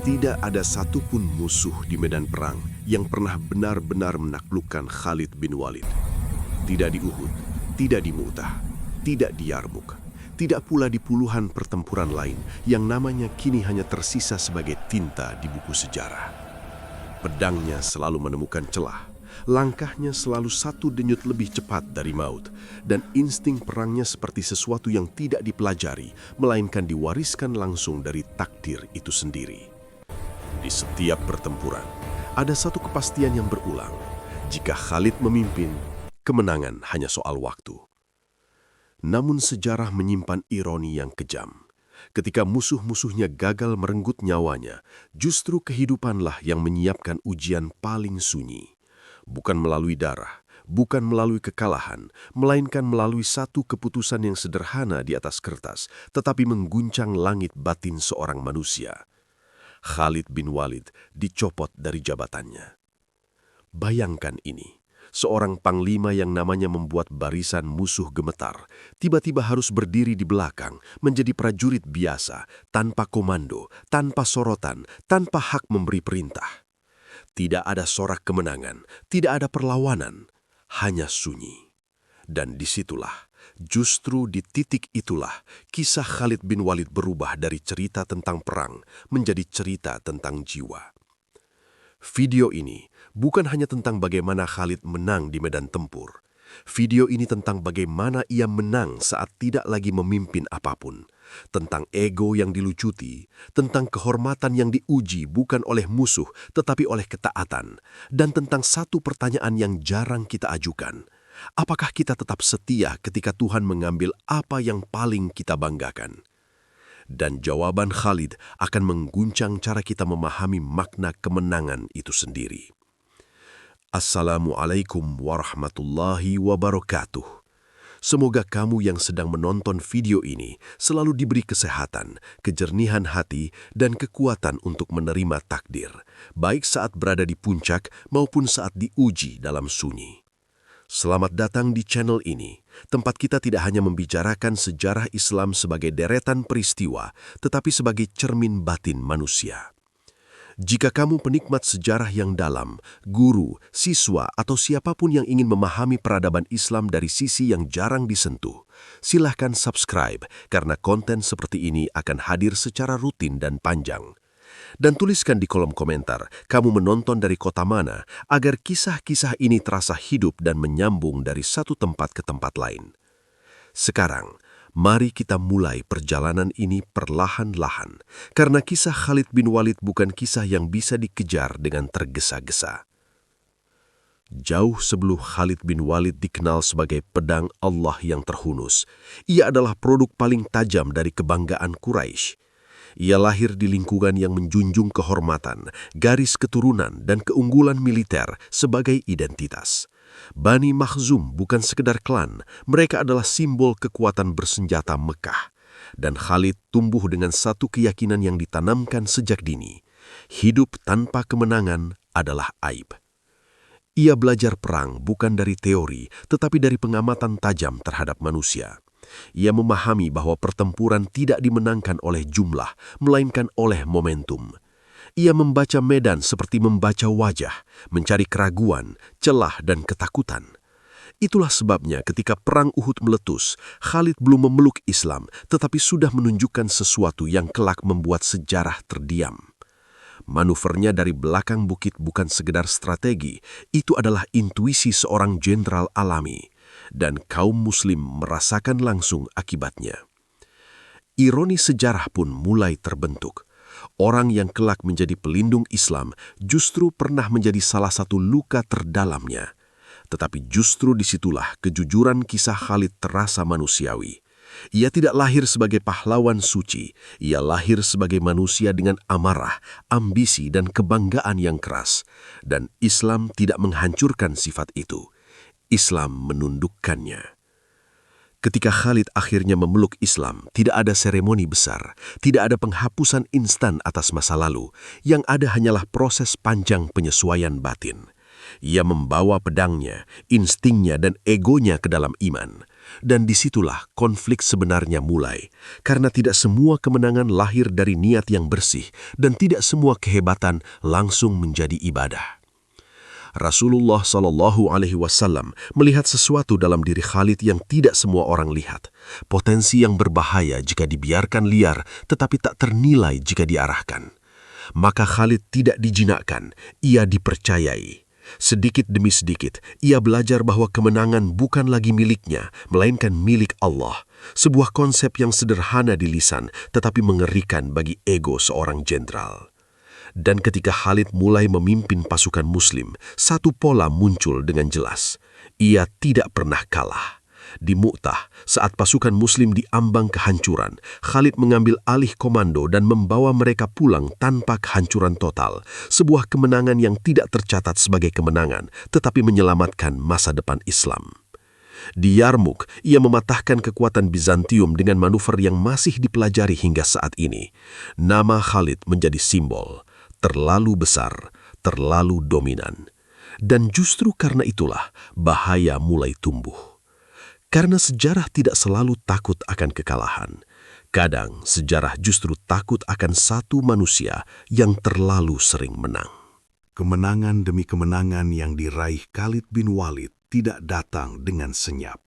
Tidak ada satupun musuh di medan perang yang pernah benar-benar menaklukkan Khalid bin Walid. Tidak di Uhud, tidak di Mu'tah, tidak di Yarmuk, tidak pula di puluhan pertempuran lain yang namanya kini hanya tersisa sebagai tinta di buku sejarah. Pedangnya selalu menemukan celah, langkahnya selalu satu denyut lebih cepat dari maut, dan insting perangnya seperti sesuatu yang tidak dipelajari, melainkan diwariskan langsung dari takdir itu sendiri. Di setiap pertempuran, ada satu kepastian yang berulang. Jika Khalid memimpin, kemenangan hanya soal waktu. Namun sejarah menyimpan ironi yang kejam. Ketika musuh-musuhnya gagal merenggut nyawanya, justru kehidupanlah yang menyiapkan ujian paling sunyi. Bukan melalui darah, bukan melalui kekalahan, melainkan melalui satu keputusan yang sederhana di atas kertas, tetapi mengguncang langit batin seorang manusia. Khalid bin Walid dicopot dari jabatannya. Bayangkan ini, seorang panglima yang namanya membuat barisan musuh gemetar, tiba-tiba harus berdiri di belakang, menjadi prajurit biasa, tanpa komando, tanpa sorotan, tanpa hak memberi perintah. Tidak ada sorak kemenangan, tidak ada perlawanan, hanya sunyi. Dan disitulah, justru di titik itulah, kisah Khalid bin Walid berubah dari cerita tentang perang menjadi cerita tentang jiwa. Video ini bukan hanya tentang bagaimana Khalid menang di medan tempur. Video ini tentang bagaimana ia menang saat tidak lagi memimpin apapun. Tentang ego yang dilucuti, tentang kehormatan yang diuji bukan oleh musuh tetapi oleh ketaatan, dan tentang satu pertanyaan yang jarang kita ajukan. Apakah kita tetap setia ketika Tuhan mengambil apa yang paling kita banggakan? Dan jawaban Khalid akan mengguncang cara kita memahami makna kemenangan itu sendiri. Assalamualaikum warahmatullahi wabarakatuh. Semoga kamu yang sedang menonton video ini selalu diberi kesehatan, kejernihan hati, dan kekuatan untuk menerima takdir, baik saat berada di puncak maupun saat diuji dalam sunyi. Selamat datang di channel ini, tempat kita tidak hanya membicarakan sejarah Islam sebagai deretan peristiwa, tetapi sebagai cermin batin manusia. Jika kamu penikmat sejarah yang dalam, guru, siswa, atau siapapun yang ingin memahami peradaban Islam dari sisi yang jarang disentuh, silahkan subscribe karena konten seperti ini akan hadir secara rutin dan panjang. Dan tuliskan di kolom komentar, kamu menonton dari kota mana, agar kisah-kisah ini terasa hidup dan menyambung dari satu tempat ke tempat lain. Sekarang, mari kita mulai perjalanan ini perlahan-lahan, karena kisah Khalid bin Walid bukan kisah yang bisa dikejar dengan tergesa-gesa. Jauh sebelum Khalid bin Walid dikenal sebagai pedang Allah yang terhunus, ia adalah produk paling tajam dari kebanggaan Quraisy. Ia lahir di lingkungan yang menjunjung kehormatan, garis keturunan, dan keunggulan militer sebagai identitas. Bani Makhzum bukan sekedar klan, mereka adalah simbol kekuatan bersenjata Mekah. Dan Khalid tumbuh dengan satu keyakinan yang ditanamkan sejak dini. Hidup tanpa kemenangan adalah aib. Ia belajar perang bukan dari teori, tetapi dari pengamatan tajam terhadap manusia. Ia memahami bahwa pertempuran tidak dimenangkan oleh jumlah, melainkan oleh momentum. Ia membaca medan seperti membaca wajah, mencari keraguan, celah, dan ketakutan. Itulah sebabnya ketika perang Uhud meletus, Khalid belum memeluk Islam, tetapi sudah menunjukkan sesuatu yang kelak membuat sejarah terdiam. Manuvernya dari belakang bukit bukan sekedar strategi, itu adalah intuisi seorang jenderal alami. Dan kaum muslim merasakan langsung akibatnya. Ironi sejarah pun mulai terbentuk. Orang yang kelak menjadi pelindung Islam justru pernah menjadi salah satu luka terdalamnya. Tetapi justru disitulah kejujuran kisah Khalid terasa manusiawi. Ia tidak lahir sebagai pahlawan suci, ia lahir sebagai manusia dengan amarah, ambisi, dan kebanggaan yang keras. Dan Islam tidak menghancurkan sifat itu. Islam menundukkannya. Ketika Khalid akhirnya memeluk Islam, tidak ada seremoni besar, tidak ada penghapusan instan atas masa lalu, yang ada hanyalah proses panjang penyesuaian batin. Ia membawa pedangnya, instingnya, dan egonya ke dalam iman. Dan disitulah konflik sebenarnya mulai, karena tidak semua kemenangan lahir dari niat yang bersih dan tidak semua kehebatan langsung menjadi ibadah. Rasulullah SAW melihat sesuatu dalam diri Khalid yang tidak semua orang lihat, potensi yang berbahaya jika dibiarkan liar tetapi tak ternilai jika diarahkan. Maka Khalid tidak dijinakkan, ia dipercayai. Sedikit demi sedikit, ia belajar bahwa kemenangan bukan lagi miliknya, melainkan milik Allah. Sebuah konsep yang sederhana di lisan, tetapi mengerikan bagi ego seorang jenderal. Dan ketika Khalid mulai memimpin pasukan Muslim, satu pola muncul dengan jelas. Ia tidak pernah kalah. Di Mu'tah, saat pasukan Muslim diambang kehancuran, Khalid mengambil alih komando dan membawa mereka pulang tanpa kehancuran total. Sebuah kemenangan yang tidak tercatat sebagai kemenangan, tetapi menyelamatkan masa depan Islam. Di Yarmuk, ia mematahkan kekuatan Bizantium dengan manuver yang masih dipelajari hingga saat ini. Nama Khalid menjadi simbol, terlalu besar, terlalu dominan. Dan justru karena itulah bahaya mulai tumbuh. Karena sejarah tidak selalu takut akan kekalahan. Kadang sejarah justru takut akan satu manusia yang terlalu sering menang. Kemenangan demi kemenangan yang diraih Khalid bin Walid tidak datang dengan senyap.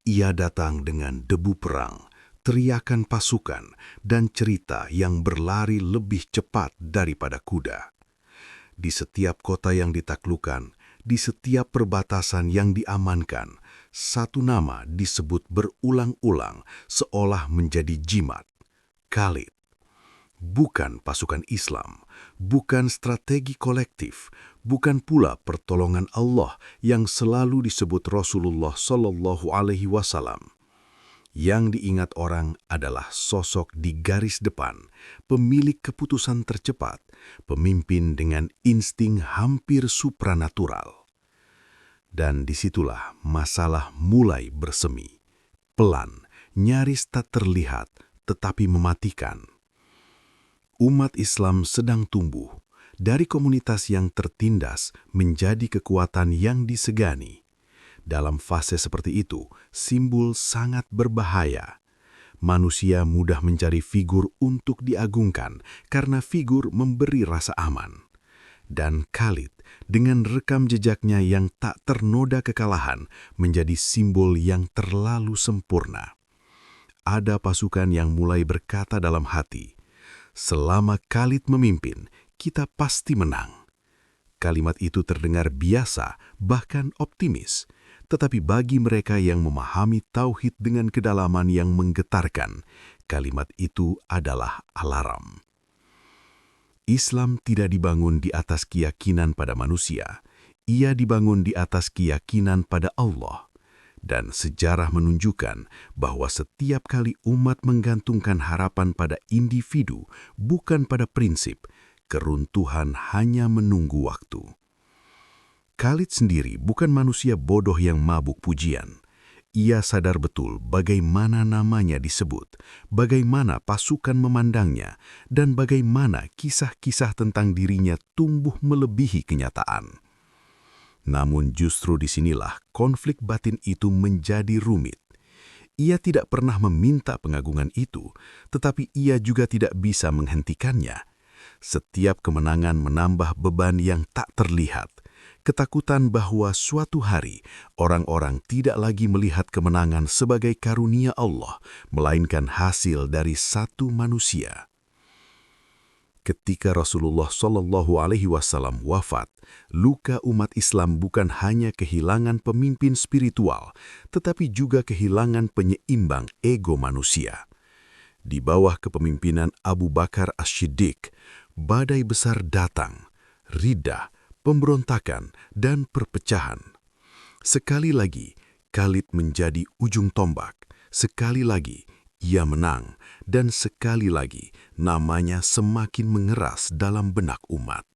Ia datang dengan debu perang, teriakan pasukan, dan cerita yang berlari lebih cepat daripada kuda. Di setiap kota yang ditaklukkan, di setiap perbatasan yang diamankan, satu nama disebut berulang-ulang seolah menjadi jimat. Khalid. Bukan pasukan Islam, bukan strategi kolektif, bukan pula pertolongan Allah yang selalu disebut Rasulullah SAW. Yang diingat orang adalah sosok di garis depan, pemilik keputusan tercepat, pemimpin dengan insting hampir supranatural. Dan disitulah masalah mulai bersemi. Pelan, nyaris tak terlihat, tetapi mematikan. Umat Islam sedang tumbuh, dari komunitas yang tertindas menjadi kekuatan yang disegani. Dalam fase seperti itu, simbol sangat berbahaya. Manusia mudah mencari figur untuk diagungkan karena figur memberi rasa aman. Dan Khalid, dengan rekam jejaknya yang tak ternoda kekalahan, menjadi simbol yang terlalu sempurna. Ada pasukan yang mulai berkata dalam hati, "Selama Khalid memimpin, kita pasti menang." Kalimat itu terdengar biasa, bahkan optimis. Tetapi bagi mereka yang memahami tauhid dengan kedalaman yang menggetarkan, kalimat itu adalah alarm. Islam tidak dibangun di atas keyakinan pada manusia, ia dibangun di atas keyakinan pada Allah. Dan sejarah menunjukkan bahwa setiap kali umat menggantungkan harapan pada individu, bukan pada prinsip, keruntuhan hanya menunggu waktu. Khalid sendiri bukan manusia bodoh yang mabuk pujian. Ia sadar betul bagaimana namanya disebut, bagaimana pasukan memandangnya, dan bagaimana kisah-kisah tentang dirinya tumbuh melebihi kenyataan. Namun justru disinilah konflik batin itu menjadi rumit. Ia tidak pernah meminta pengagungan itu, tetapi ia juga tidak bisa menghentikannya. Setiap kemenangan menambah beban yang tak terlihat. Ketakutan bahwa suatu hari orang-orang tidak lagi melihat kemenangan sebagai karunia Allah, melainkan hasil dari satu manusia. Ketika Rasulullah SAW wafat, luka umat Islam bukan hanya kehilangan pemimpin spiritual, tetapi juga kehilangan penyeimbang ego manusia. Di bawah kepemimpinan Abu Bakar As-Siddiq, badai besar datang, riddah, pemberontakan, dan perpecahan. Sekali lagi, Khalid menjadi ujung tombak. Sekali lagi, ia menang. Dan sekali lagi, namanya semakin mengeras dalam benak umat.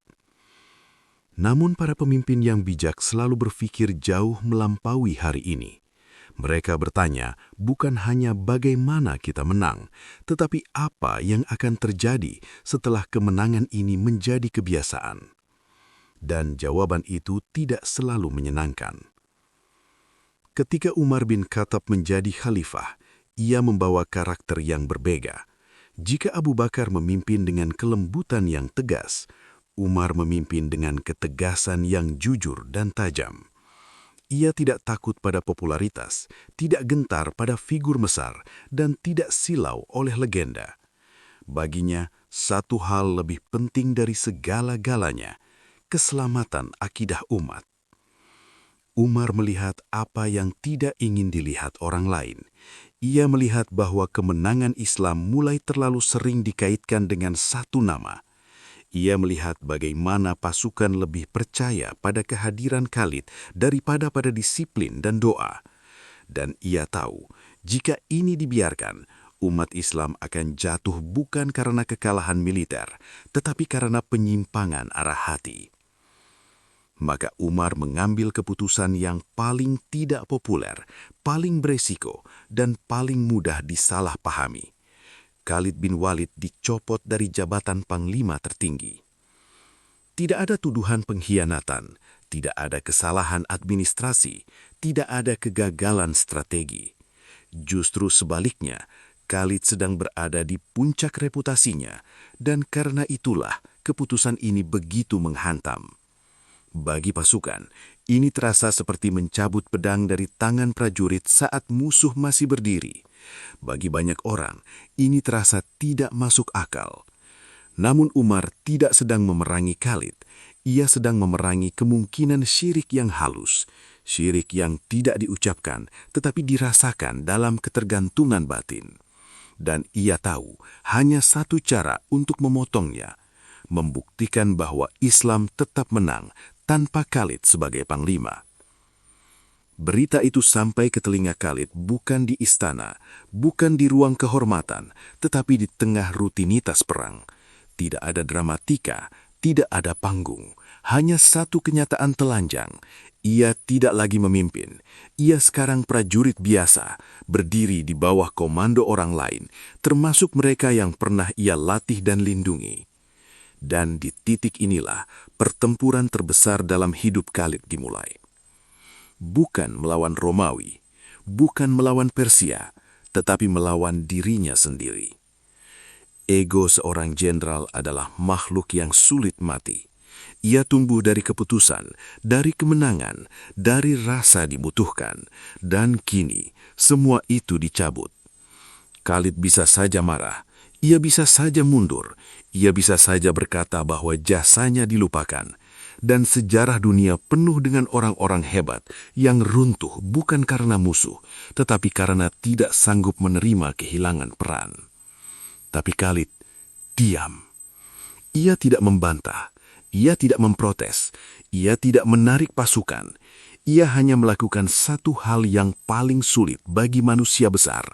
Namun para pemimpin yang bijak selalu berpikir jauh melampaui hari ini. Mereka bertanya bukan hanya bagaimana kita menang, tetapi apa yang akan terjadi setelah kemenangan ini menjadi kebiasaan. Dan jawaban itu tidak selalu menyenangkan. Ketika Umar bin Khattab menjadi khalifah, ia membawa karakter yang berbeda. Jika Abu Bakar memimpin dengan kelembutan yang tegas, Umar memimpin dengan ketegasan yang jujur dan tajam. Ia tidak takut pada popularitas, tidak gentar pada figur besar, dan tidak silau oleh legenda. Baginya, satu hal lebih penting dari segala-galanya, keselamatan akidah umat. Umar melihat apa yang tidak ingin dilihat orang lain. Ia melihat bahwa kemenangan Islam mulai terlalu sering dikaitkan dengan satu nama. Ia melihat bagaimana pasukan lebih percaya pada kehadiran Khalid daripada pada disiplin dan doa. Dan ia tahu, jika ini dibiarkan, umat Islam akan jatuh bukan karena kekalahan militer, tetapi karena penyimpangan arah hati. Maka Umar mengambil keputusan yang paling tidak populer, paling beresiko, dan paling mudah disalahpahami. Khalid bin Walid dicopot dari jabatan panglima tertinggi. Tidak ada tuduhan pengkhianatan, tidak ada kesalahan administrasi, tidak ada kegagalan strategi. Justru sebaliknya, Khalid sedang berada di puncak reputasinya, dan karena itulah keputusan ini begitu menghantam. Bagi pasukan, ini terasa seperti mencabut pedang dari tangan prajurit saat musuh masih berdiri. Bagi banyak orang, ini terasa tidak masuk akal. Namun Umar tidak sedang memerangi Khalid. Ia sedang memerangi kemungkinan syirik yang halus, syirik yang tidak diucapkan tetapi dirasakan dalam ketergantungan batin. Dan ia tahu hanya satu cara untuk memotongnya, membuktikan bahwa Islam tetap menang tanpa Khalid sebagai panglima. Berita itu sampai ke telinga Khalid bukan di istana, bukan di ruang kehormatan, tetapi di tengah rutinitas perang. Tidak ada dramatika, tidak ada panggung, hanya satu kenyataan telanjang. Ia tidak lagi memimpin. Ia sekarang prajurit biasa, berdiri di bawah komando orang lain, termasuk mereka yang pernah ia latih dan lindungi. Dan di titik inilah pertempuran terbesar dalam hidup Khalid dimulai. Bukan melawan Romawi, bukan melawan Persia, tetapi melawan dirinya sendiri. Ego seorang jenderal adalah makhluk yang sulit mati. Ia tumbuh dari keputusan, dari kemenangan, dari rasa dibutuhkan, dan kini semua itu dicabut. Khalid bisa saja marah, ia bisa saja mundur, ia bisa saja berkata bahwa jasanya dilupakan, dan sejarah dunia penuh dengan orang-orang hebat yang runtuh bukan karena musuh, tetapi karena tidak sanggup menerima kehilangan peran. Tapi Khalid diam. Ia tidak membantah, ia tidak memprotes, ia tidak menarik pasukan. Ia hanya melakukan satu hal yang paling sulit bagi manusia besar.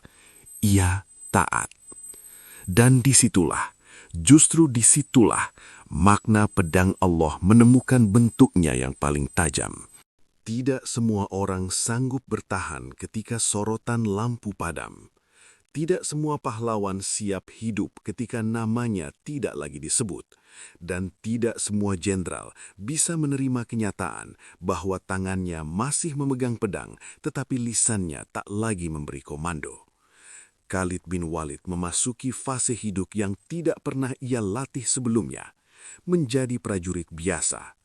Ia taat. Dan disitulah, justru disitulah, makna pedang Allah menemukan bentuknya yang paling tajam. Tidak semua orang sanggup bertahan ketika sorotan lampu padam. Tidak semua pahlawan siap hidup ketika namanya tidak lagi disebut. Dan tidak semua jenderal bisa menerima kenyataan bahwa tangannya masih memegang pedang, tetapi lisannya tak lagi memberi komando. Khalid bin Walid memasuki fase hidup yang tidak pernah ia latih sebelumnya, menjadi prajurit biasa.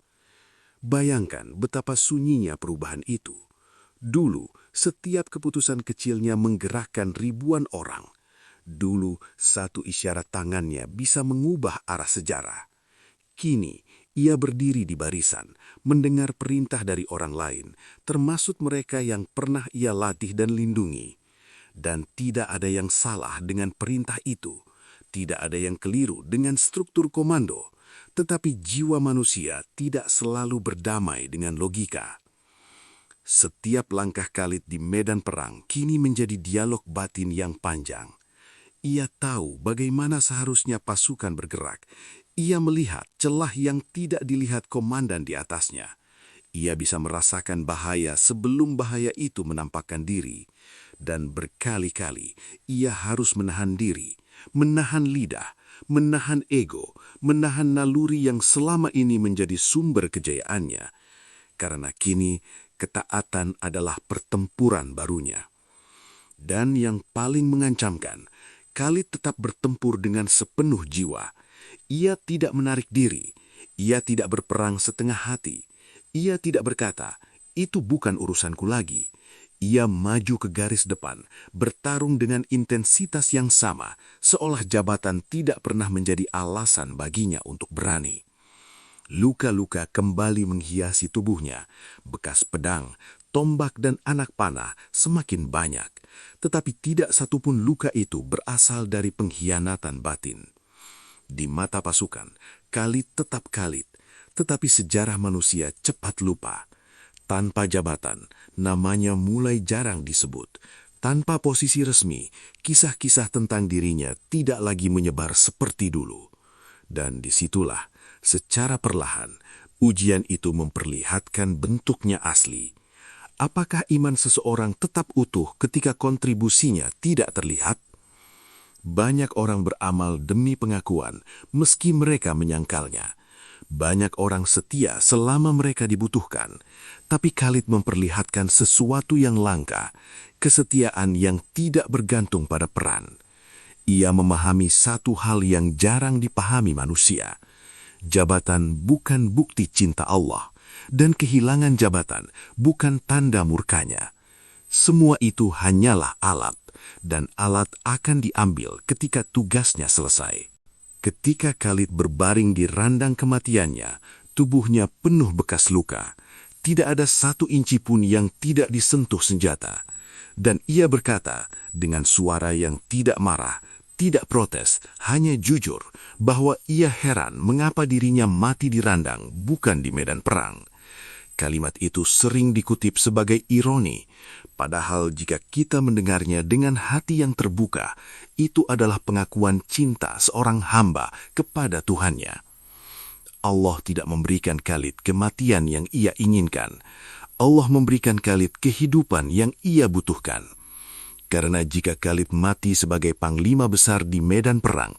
Bayangkan betapa sunyinya perubahan itu. Dulu, setiap keputusan kecilnya menggerakkan ribuan orang. Dulu, satu isyarat tangannya bisa mengubah arah sejarah. Kini, ia berdiri di barisan, mendengar perintah dari orang lain, termasuk mereka yang pernah ia latih dan lindungi. Dan tidak ada yang salah dengan perintah itu. Tidak ada yang keliru dengan struktur komando. Tetapi jiwa manusia tidak selalu berdamai dengan logika. Setiap langkah Khalid di medan perang kini menjadi dialog batin yang panjang. Ia tahu bagaimana seharusnya pasukan bergerak. Ia melihat celah yang tidak dilihat komandan di atasnya. Ia bisa merasakan bahaya sebelum bahaya itu menampakkan diri. Dan berkali-kali ia harus menahan diri, menahan lidah, menahan ego, menahan naluri yang selama ini menjadi sumber kejayaannya. Karena kini ketaatan adalah pertempuran barunya. Dan yang paling mengancamkan, Khalid tetap bertempur dengan sepenuh jiwa. Ia tidak menarik diri, ia tidak berperang setengah hati. Ia tidak berkata, "Itu bukan urusanku lagi." Ia maju ke garis depan, bertarung dengan intensitas yang sama, seolah jabatan tidak pernah menjadi alasan baginya untuk berani. Luka-luka kembali menghiasi tubuhnya, bekas pedang, tombak dan anak panah semakin banyak, tetapi tidak satupun luka itu berasal dari pengkhianatan batin. Di mata pasukan, Khalid tetap Khalid, tetapi sejarah manusia cepat lupa. Tanpa jabatan, namanya mulai jarang disebut. Tanpa posisi resmi, kisah-kisah tentang dirinya tidak lagi menyebar seperti dulu. Dan disitulah, secara perlahan, ujian itu memperlihatkan bentuknya asli. Apakah iman seseorang tetap utuh ketika kontribusinya tidak terlihat? Banyak orang beramal demi pengakuan, meski mereka menyangkalnya. Banyak orang setia selama mereka dibutuhkan, tapi Khalid memperlihatkan sesuatu yang langka, kesetiaan yang tidak bergantung pada peran. Ia memahami satu hal yang jarang dipahami manusia. Jabatan bukan bukti cinta Allah, dan kehilangan jabatan bukan tanda murkanya. Semua itu hanyalah alat, dan alat akan diambil ketika tugasnya selesai. Ketika Khalid berbaring di randang kematiannya, tubuhnya penuh bekas luka. Tidak ada 1 inci pun yang tidak disentuh senjata. Dan ia berkata dengan suara yang tidak marah, tidak protes, hanya jujur bahwa ia heran mengapa dirinya mati di randang, bukan di medan perang. Kalimat itu sering dikutip sebagai ironi, padahal jika kita mendengarnya dengan hati yang terbuka, itu adalah pengakuan cinta seorang hamba kepada Tuhannya. Allah tidak memberikan Khalid kematian yang ia inginkan. Allah memberikan Khalid kehidupan yang ia butuhkan. Karena jika Khalid mati sebagai panglima besar di medan perang,